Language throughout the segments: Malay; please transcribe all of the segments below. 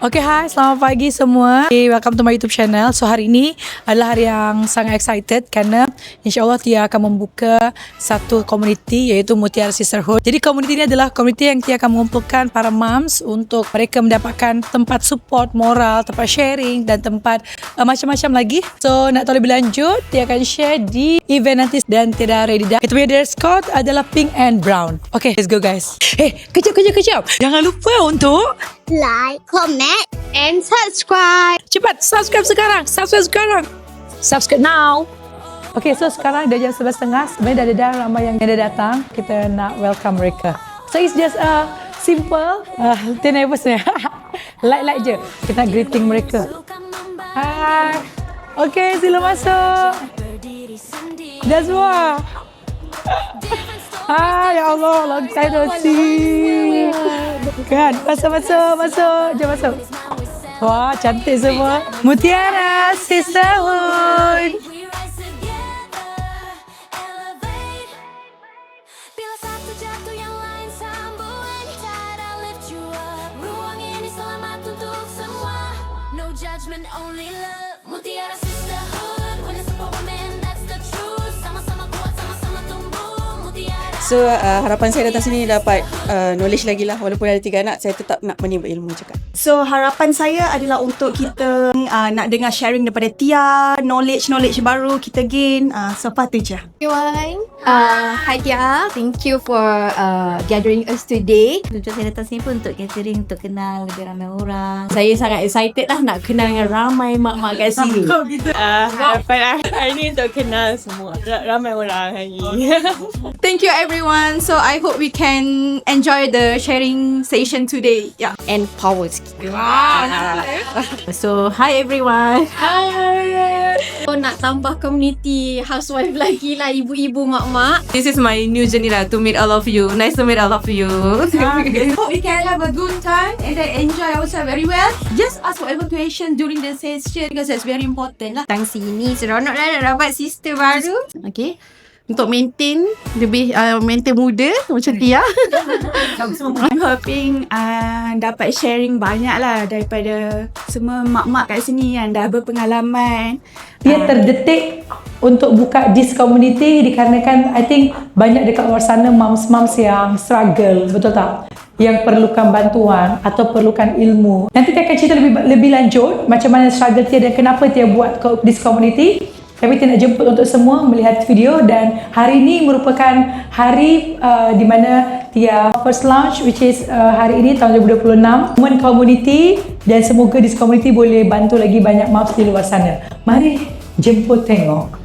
Okay, hai, selamat pagi semua. Okay, welcome to my YouTube channel. So, hari ini adalah hari yang sangat excited kerana insyaAllah Tia akan membuka satu komuniti iaitu Mutiara Sisterhood. Jadi, komuniti ini adalah komuniti yang Tia akan mengumpulkan para moms untuk mereka mendapatkan tempat support moral, tempat sharing dan tempat macam-macam lagi. So, nak tahu lebih lanjut, Tia akan share di event nanti dan Tia dah ready dah. Kita punya dress code adalah pink and brown. Okay, let's go guys. Kejap. Jangan lupa untuk like, comment, and subscribe. cepat subscribe sekarang. Subscribe now. Okay, so sekarang dah jam 11.30. Sebenarnya dah ramai yang dah datang. Kita nak welcome mereka. So it's just simple. Dia nervous ni. Like je. Kita nak greeting mereka. Hai. Okay, sila masuk. Dah semua. Hai, ya Allah, long time no see. Kan, masuk. Jom masuk. Wah, cantik semua. Mutiara Sisterhood. Judgment, only love. Mutiara Sisterhood. When it's a woman, that's the truth. Sama-sama kuat, sama-sama tumbuh. Mutiara. So harapan saya datang sini dapat knowledge lagi lah. Walaupun ada 3 anak, saya tetap nak menimba ilmu cakap. So harapan saya adalah untuk kita nak dengar sharing daripada Tia, knowledge baru kita gain. So patut je. Everyone, hi Tia. Thank you for gathering us today. Tujuan saya datang sini pun untuk catering, untuk kenal lebih ramai orang. Saya sangat excited lah nak kenal dengan ramai mak-mak kat sini. Harapan hari ni untuk kenal semua ramai orang hari ni. Thank you everyone. So I hope we can enjoy the sharing session today. Yeah. And power sikit. So hi everyone. Hi. So nak tambah community housewife lagi lah, ibu-ibu mak-mak. This is my new journey lah to meet all of you. Nice to meet all of you. Hope we can have a good time and then enjoy ourselves very well. Just ask whatever question during the session because that's very important lah. Datang sini seronok lah nak dapat sister baru. Okay. Untuk maintain lebih maintain muda macam Tia. I'm hoping dapat sharing banyak lah daripada semua mak-mak kat sini yang dah berpengalaman. Dia terdetik untuk buka this community dikarenakan I think banyak dekat luar sana moms yang struggle, betul tak? Yang perlukan bantuan atau perlukan ilmu. Nanti Tia akan cerita lebih lanjut macam mana struggle Tia dan kenapa Tia buat this community. Kami nak jemput untuk semua melihat video dan hari ini merupakan hari di mana Tia first launch which is hari ini tahun 2026 Women Community dan semoga this community boleh bantu lagi banyak moms di luar sana. Mari jemput tengok.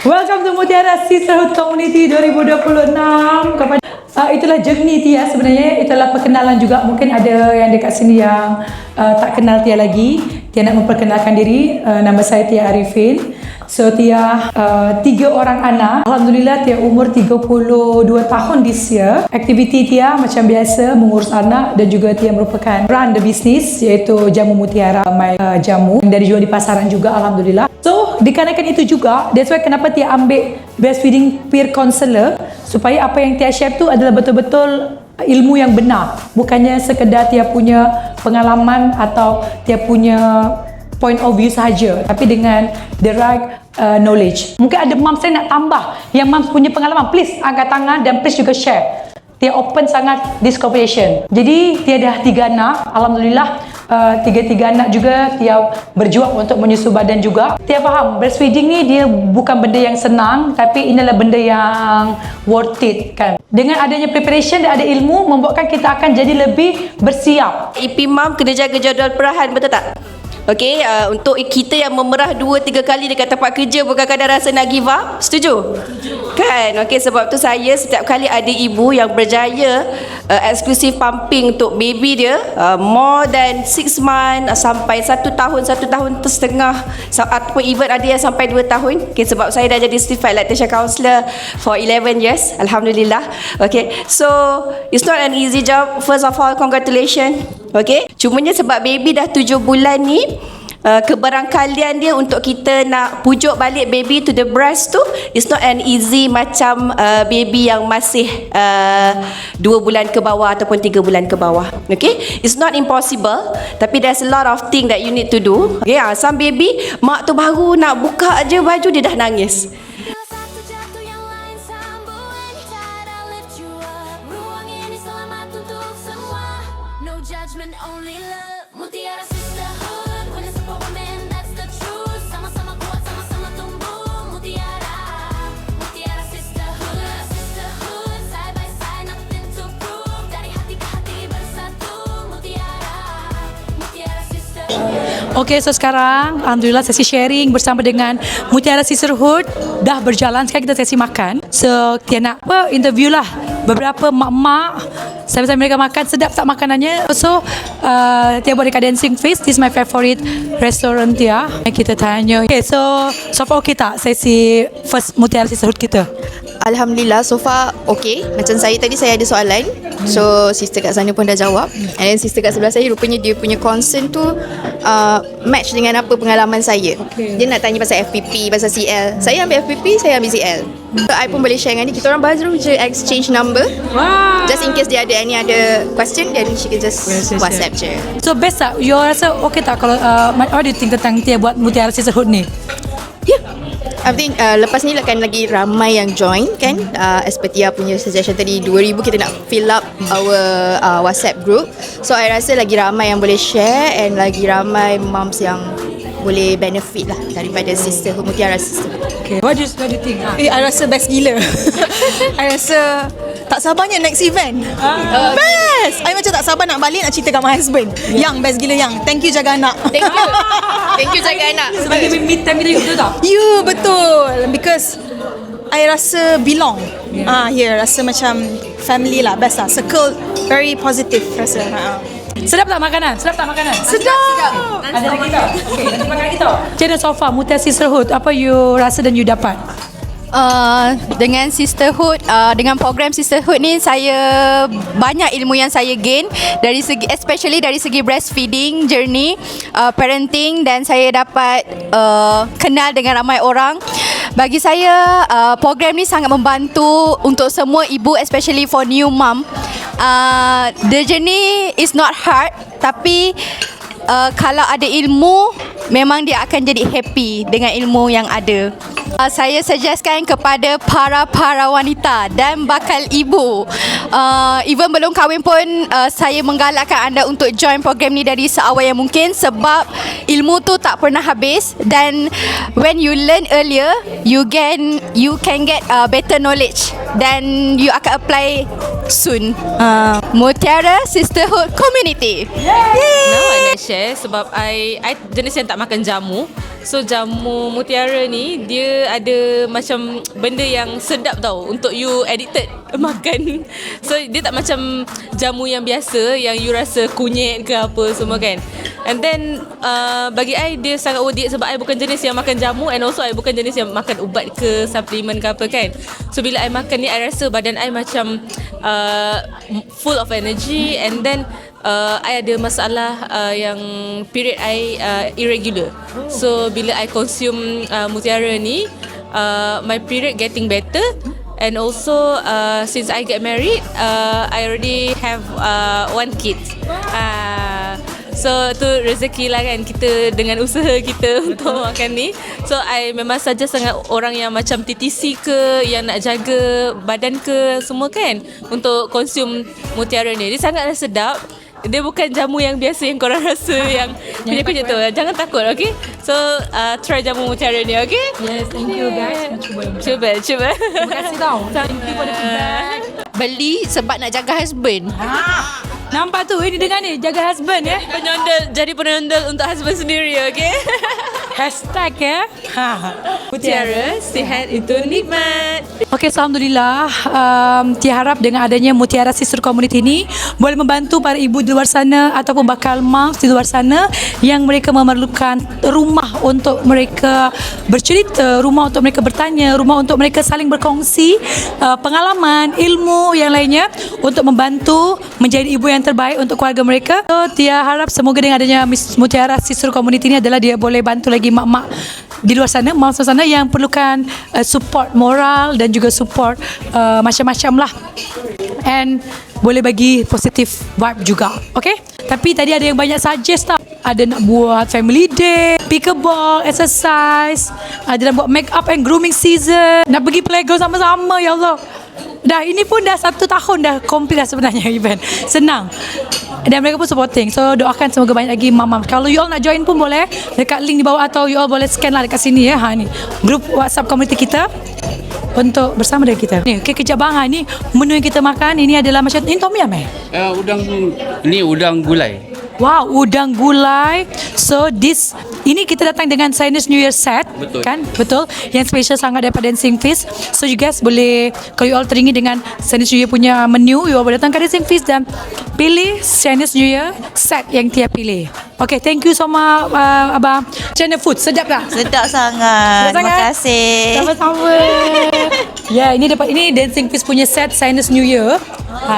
Welcome to Mutiara Sisterhood Community 2026. Kepada itulah journey Tia sebenarnya. Itulah perkenalan juga. Mungkin ada yang dekat sini yang tak kenal Tia lagi. Tia nak memperkenalkan diri. Nama saya Tia Arifin. So Tia 3 orang anak. Alhamdulillah Tia umur 32 tahun this year. Aktiviti Tia macam biasa mengurus anak dan juga Tia merupakan run the business iaitu Jamu Mutiara, jamu dari jual di pasaran juga, alhamdulillah. So dikarenakan itu juga, that's why kenapa Tia ambil breastfeeding peer counselor, supaya apa yang Tia share tu adalah betul-betul ilmu yang benar, bukannya sekedar Tia punya pengalaman atau Tia punya point of view sahaja, tapi dengan the right knowledge. Mungkin ada moms saya nak tambah yang moms punya pengalaman, please angkat tangan dan please juga share. Tia open sangat this conversation. Jadi Tia dah 3 anak, alhamdulillah. 3 anak juga Tia berjuang untuk menyusu badan juga. Tia faham breastfeeding ni dia bukan benda yang senang, tapi inilah benda yang worth it kan. Dengan adanya preparation dan ada ilmu membuatkan kita akan jadi lebih bersiap. EP Mom kena jaga jadual perahan, betul tak? Okey, untuk kita yang memerah 2-3 kali dekat tempat kerja pun kadang-kadang rasa nak give up. Setuju? Kan? Okey, sebab tu saya setiap kali ada ibu yang berjaya eksklusif pumping untuk baby dia more than 6 months sampai 1 tahun, 1 tahun setengah, ataupun even ada yang sampai 2 tahun. Okey, sebab saya dah jadi certified lactation counselor for 11 years. Alhamdulillah. Okey, so it's not an easy job. First of all, congratulations. Okey, cumanya sebab baby dah 7 bulan ni, kebarangkalian dia untuk kita nak pujuk balik baby to the breast tu, it's not an easy macam baby yang masih 2 bulan ke bawah ataupun 3 bulan ke bawah. Okay, it's not impossible, tapi there's a lot of thing that you need to do. Okay, some baby mak tu baru nak buka je baju dia dah nangis. Satu jatuh yang lain sambung, cara lift you up. Ruang ini selamat untuk semua. No judgment, only love. Mutiara Sisterhood, witness for women, that's the truth. Sama-sama kuat, sama-sama tumbuh. Mutiara Sisterhood, Sisterhood, side by side, nothing to prove. Dari hati ke hati bersatu. Mutiara Sisterhood. Okay, so sekarang alhamdulillah sesi sharing bersama dengan Mutiara Sisterhood dah berjalan. Sekarang kita sesi makan. So Tia nak interview lah beberapa mak-mak sambil mereka makan. Sedap tak makanannya? So Tia buat dekat Dancing Face. This is my favorite restaurant Tia. Kita tanya. Okay, so far okay tak sesi first Mutiara Sisterhood kita? Alhamdulillah, so far okay. Macam saya tadi, saya ada soalan. So sister kat sana pun dah jawab. And then sister kat sebelah saya, rupanya dia punya concern tu match dengan apa pengalaman saya. Dia nak tanya pasal FPP, pasal CL. Saya ambil FPP, saya ambil CL. So I pun boleh share dengan dia. Kita orang baru je exchange number. Wow. Just in case dia ada any other question, then she can just WhatsApp je. So best tak? You rasa okay tak kalau what do you think tentang Tia buat Mutiara Sisterhood ni? Yeah, I think lepas ni akan lagi ramai yang join kan. As per Tia punya suggestion tadi, 2,000 kita nak fill up our WhatsApp group. So I rasa lagi ramai yang boleh share, and lagi ramai moms yang boleh benefit lah daripada Sisterhood, Mutiara Sisterhood. Okay, what do you think? I rasa best gila. I rasa tak sabarnya next event. Best. I macam tak sabar nak balik nak cerita kat my husband. Yang best gila yang. Thank you jaga anak. Thank you. Thank you jaga anak. Sebagai meet time kita, betul tak? You betul. Because I rasa belong. Here rasa macam family lah. Best lah. Circle very positive rasa. Sedap tak makanan? Sedap tak makanan? Sedap. Ada lagi tak? Okay, nanti makan lagi tau. Macam mana so far Mutiara Sisterhood? Apa you rasa dan you dapat? Dengan Sisterhood, dengan program Sisterhood ni, saya banyak ilmu yang saya gain dari segi, especially dari segi breastfeeding journey, parenting, dan saya dapat kenal dengan ramai orang. Bagi saya, program ni sangat membantu untuk semua ibu, especially for new mom. The journey is not hard, tapi kalau ada ilmu, memang dia akan jadi happy dengan ilmu yang ada. Saya suggestkan kepada para wanita dan bakal ibu, even belum kahwin pun, saya menggalakkan anda untuk join program ni dari seawal yang mungkin, sebab ilmu tu tak pernah habis, dan when you learn earlier, you can get better knowledge, dan you akan apply soon. Mutiara Sisterhood Community. Now I nak share sebab I jenis yang tak makan jamu. So jamu mutiara ni dia ada macam benda yang sedap tau untuk you addicted makan. So dia tak macam jamu yang biasa yang you rasa kunyit ke apa semua kan. And then bagi I dia sangat worth it sebab I bukan jenis yang makan jamu, and also I bukan jenis yang makan ubat ke suplemen ke apa kan. So bila I makan ni I rasa badan I macam full of energy, and then I ada masalah yang period I irregular. So bila I consume mutiara ni my period getting better, and also since I get married I already have one kid. So tu rezeki lah kan kita dengan usaha kita untuk makan ni. So I memang saja sangat orang yang macam TTC ke, yang nak jaga badan ke semua kan, untuk consume mutiara ni. Dia sangatlah sedap. Dia bukan jamu yang biasa yang korang rasa yang kunyit-kunyit tu. Jangan takut, okay? So try jamu mutiara ni, okay? Yes, thank you guys. Cuba. Terima kasih tau. Thank you for the feedback. Beli sebab nak jaga husband. Nampak tu, ini dengar ni, jaga husband ya. Jadi penondol untuk husband sendiri, okay? Hashtag ya. Mutiara, sihat itu nikmat. Okey, alhamdulillah. Tia harap dengan adanya Mutiara Sister Community ini boleh membantu para ibu di luar sana ataupun bakal moms di luar sana yang mereka memerlukan rumah untuk mereka bercerita, rumah untuk mereka bertanya, rumah untuk mereka saling berkongsi pengalaman, ilmu yang lainnya untuk membantu menjadi ibu yang terbaik untuk keluarga mereka. So, Tia harap semoga dengan adanya Mutiara Sister Community ini adalah dia boleh bantu lagi mak-mak di luar sana, mak di luar sana yang perlukan support moral dan juga support macam-macam lah, and boleh bagi positif vibe juga. Okay? Tapi tadi ada yang banyak suggest tau. Ada nak buat family day, pickleball, exercise, ada nak buat make up and grooming season, nak pergi playground sama-sama. Ya Allah, dah ini pun dah 1 tahun dah complete dah sebenarnya event. Senang. Dan mereka pun supporting. So doakan semoga banyak lagi mama. Kalau you all nak join pun boleh, dekat link di bawah, atau you all boleh scan lah dekat sini ya. Ni grup WhatsApp community kita untuk bersama dengan kita. Ni okay, kejap bang, ni menu yang kita makan ini adalah macam ini tom yum udang gulai. Wow, udang gulai. So ini kita datang dengan Chinese New Year set. Betul. Kan? Betul. Yang special sangat daripada Dancing Feast. So you guys boleh, kalau you all teringin dengan Chinese New Year punya menu, you all boleh datang ke Dancing Feast dan pilih Chinese New Year set yang Tia pilih. Okay, thank you so much Abang. Channel Food, sedap tak? Sedap sangat. Terima kasih. Sama-sama. Ya, ini Dancing Feast punya set Chinese New Year.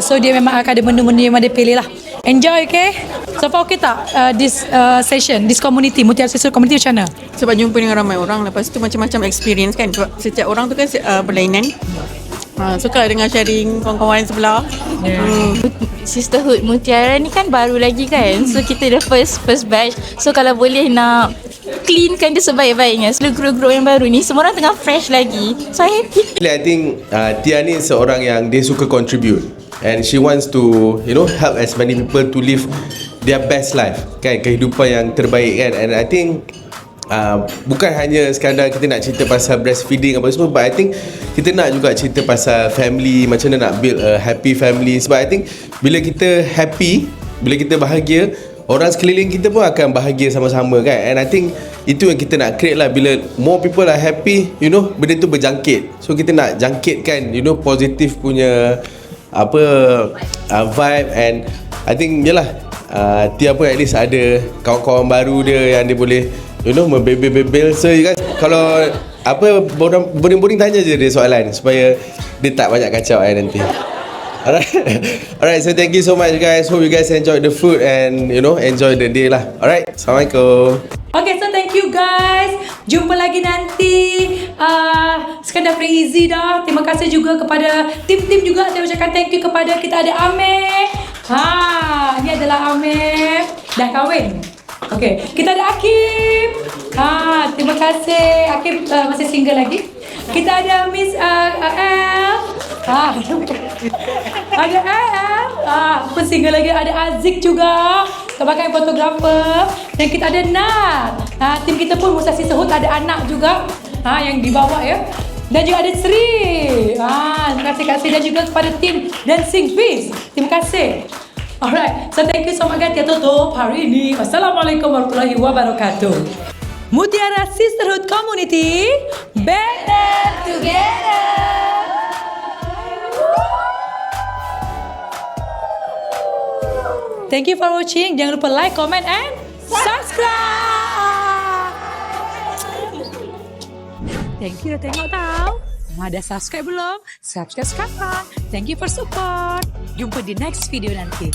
So dia memang akan ada menu-menu yang dia pilih lah. Enjoy, okay? So far okay tak this session, this community, Mutiara Sister Community macam mana? Sebab jumpa dengan ramai orang, lepas tu macam-macam experience kan. Sebab setiap orang tu kan berlainan. Suka dengan sharing kawan-kawan sebelah. Sisterhood Mutiara ni kan baru lagi kan. So kita the first batch. So kalau boleh nak cleankan dia sebaik-baiknya. Seluruh group yang baru ni semua orang tengah fresh lagi. So I happy. I think Tia ni seorang yang dia suka contribute, and she wants to help as many people to live their best life kan, kehidupan yang terbaik kan. And I think bukan hanya sekadar kita nak cerita pasal breastfeeding apa semua, but I think kita nak juga cerita pasal family, macam mana nak build a happy family. Sebab I think bila kita happy, bila kita bahagia, orang sekeliling kita pun akan bahagia sama-sama kan. And I think itu yang kita nak create lah. Bila more people are happy, benda tu berjangkit. So kita nak jangkitkan positif punya vibe. And I think yalah, Tia pun at least ada kawan-kawan baru dia yang dia boleh membebel-bebel. So you guys, kalau boring-boring tanya je dia soalan supaya dia tak banyak kacau nanti. Alright, so thank you so much guys. Hope you guys enjoy the food and enjoy the day lah. Alright, Assalamualaikum. Okay, so thank you guys. Jumpa lagi nanti. Sekarang dah free easy dah. Terima kasih juga kepada tim-tim juga. Saya ucapkan thank you kepada kita ada Amir. Ini adalah Amir. Dah kahwin. Okay, kita ada Akib. Terima kasih. Akib masih single lagi. Kita ada Miss El. Ada El. Pun single lagi. Ada Azik juga sebagai fotografer. Dan kita ada Nat. Tim kita pun Musa Sisterhood ada anak juga. Yang dibawa ya. Dan juga ada Sri. Terima kasih dan juga kepada tim Dancing Feast. Terima kasih. Alright, so thank you so much guys. Kita tutup hari ini. Wassalamualaikum warahmatullahi wabarakatuh. Mutiara Sisterhood Community, better together. Thank you for watching. Jangan lupa like, comment and subscribe. Thank you dah tengok tau. Dah subscribe belum? Subscribe sekarang. Thank you for support. Jumpa di next video nanti.